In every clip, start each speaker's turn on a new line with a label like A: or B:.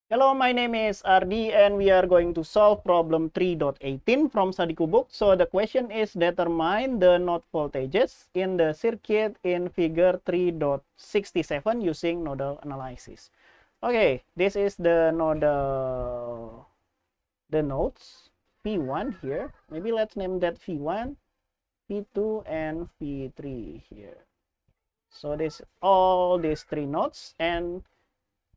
A: Hello, my name is Ardi and we are going to solve problem 3.18 from Sadiku book. So the question is determine the node voltages in the circuit in figure 3.67 using nodal analysis. Okay, this is the nodes V1 here. Maybe let's name that V1, V2 and V3 here. So this all these three nodes, and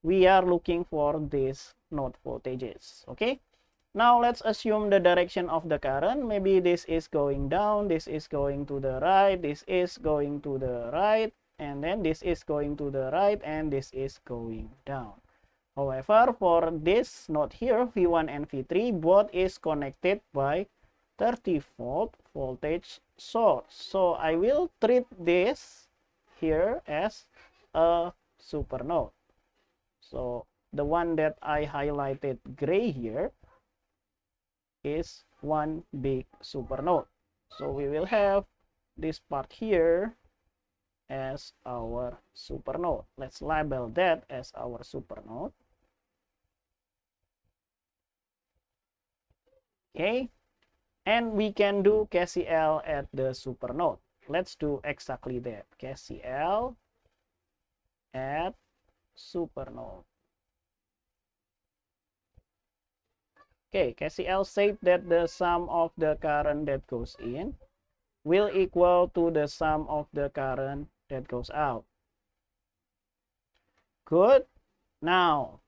A: we are looking for these node voltages. Okay, now let's assume the direction of the current. Maybe this is going down, this is going to the right, this is going to the right, and then this is going to the right, and this is going down. However, for this node here, V1 and V3, both is connected by 30-volt voltage source. So I will treat this here as a supernode. So the one that I highlighted gray here is one big supernode. So we will have this part here as our supernode. Let's label that as our supernode. Okay, and we can do KCL at the supernode. Let's do exactly that. KCL at supernode. Okay, KCL said that the sum of the current that goes in will equal to the sum of the current that goes out. Good. Now,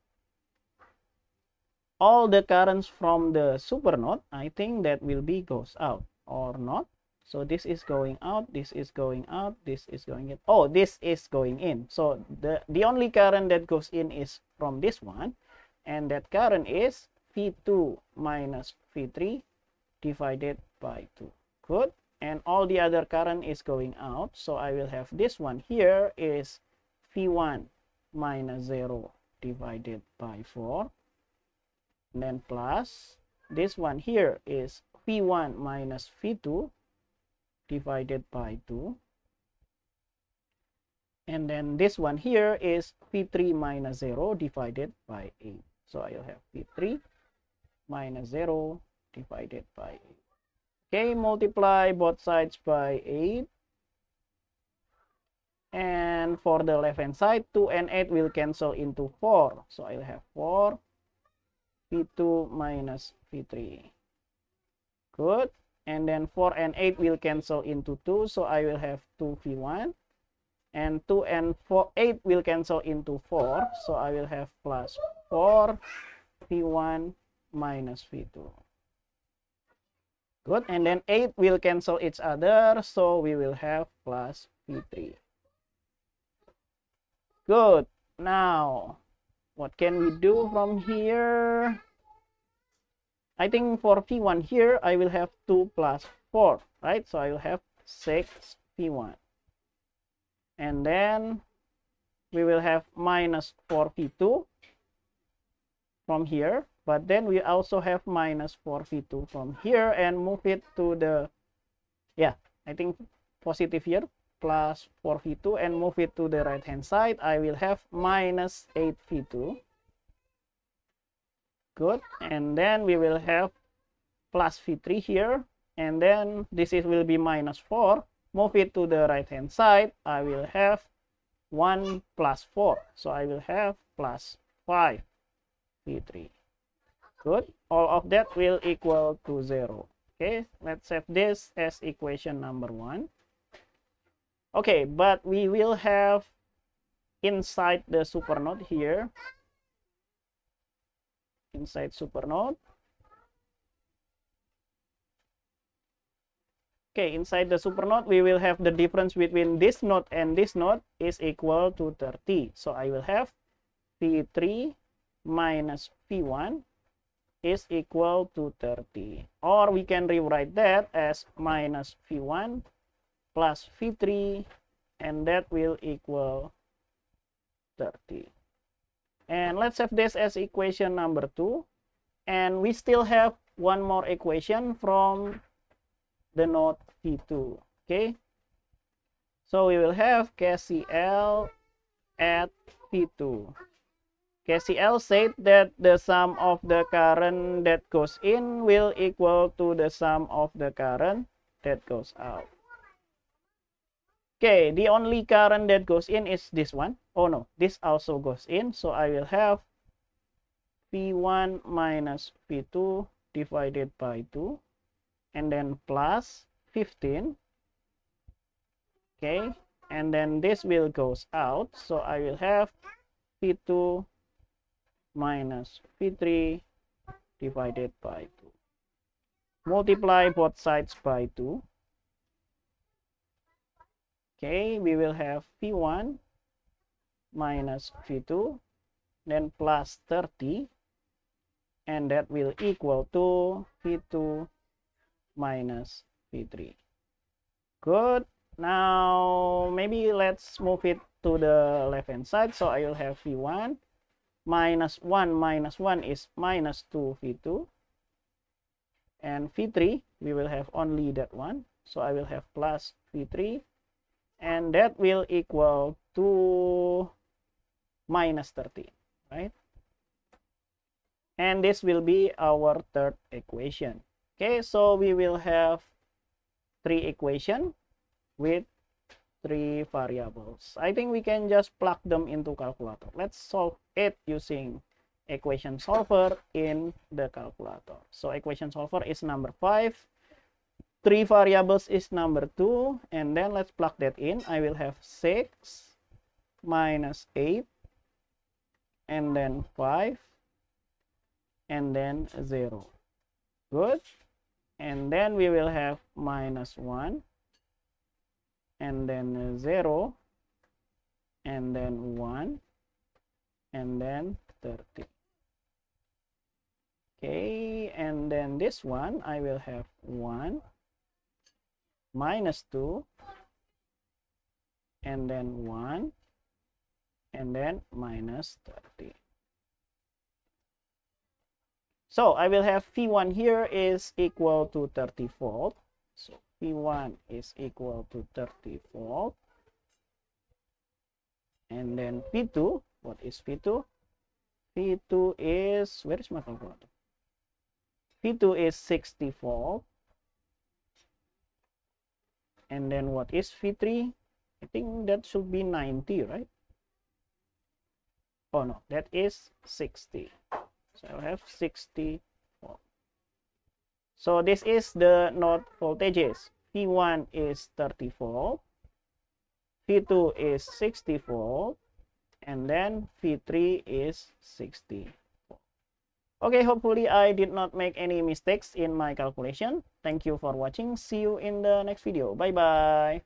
A: all the currents from the supernode, I think that will be goes out or not. So this is going out, this is going out, this is going in. Oh, this is going in. So the only current that goes in is from this one, and that current is V2 minus V3 divided by 2. Good. And all the other current is going out. So I will have this one here is V1 minus 0 divided by 4. And then plus this one here is V1 minus V2 divided by 2. And then this one here is V3 minus 0 divided by 8. So I'll have V3 minus 0 divided by 8. Okay, multiply both sides by 8. And for the left hand side, 2 and 8 will cancel into 4. So I'll have 4 V2 minus V3. Good. And then 4 and 8 will cancel into 2. So I will have 2 V1. And 2 and 8 will cancel into 4. So I will have plus 4 V1 minus V2. Good. And then 8 will cancel each other. So we will have plus V3. Good. Now, what can we do from here? I think for V1 here, I will have 2 plus 4, right? So I will have 6 V1. And then we will have minus 4 V2 from here. But then we also have minus 4 V2 from here and move it to the, yeah, I think positive here, plus 4 V2 and move it to the right hand side. I will have minus 8 V2. Good. And then we will have plus V3 here. And then this will be minus 4. Move it to the right hand side. I will have 1 plus 4. So I will have plus 5 V3. Good. All of that will equal to 0. Okay, let's have this as equation number 1. Okay, but we will have inside the supernode here, inside supernode. Okay, inside the supernode, we will have the difference between this node and this node is equal to 30. So I will have V3 minus V1 is equal to 30. Or we can rewrite that as minus V1 plus V3, and that will equal 30. And let's have this as equation number 2. And we still have one more equation from the node V2. Okay, so we will have KCL at V2. KCL said that the sum of the current that goes in will equal to the sum of the current that goes out. Okay, the only current that goes in is this one. Oh no, this also goes in. So I will have V1 minus V2 divided by 2. And then plus 15. Okay, and then this will goes out. So I will have V2 minus V3 divided by 2. Multiply both sides by 2. Okay, we will have V1 minus V2, then plus 30, and that will equal to V2 minus V3. Good. Now, maybe let's move it to the left-hand side. So I will have V1 minus 1 is minus 2 V2. And V3, we will have only that one. So I will have plus V3. And that will equal to minus 30, right? And this will be our third equation. Okay, so we will have 3 equations with 3 variables. I think we can just plug them into calculator. Let's solve it using equation solver in the calculator. So equation solver is number 5. 3 variables is number 2, and then let's plug that in. I will have 6 minus 8, and then 5, and then 0. Good. And then we will have minus 1, and then 0, and then 1, and then 30. Okay, and then this one I will have 1, minus 2, and then 1, and then minus 30. So I will have V1 here is equal to 30 volt. So V1 is equal to 30 volt. And then V2, what is V2? V2 is, where is my calculator? V2 is 60 volt. And then what is V3? I think that should be 90, right? Oh no, that is 60. So I'll have 60 volt. So this is the node voltages. V1 is 30 volt. V2 is 60 volt. And then V3 is 60 volt. Okay, hopefully I did not make any mistakes in my calculation. Thank you for watching. See you in the next video. Bye-bye.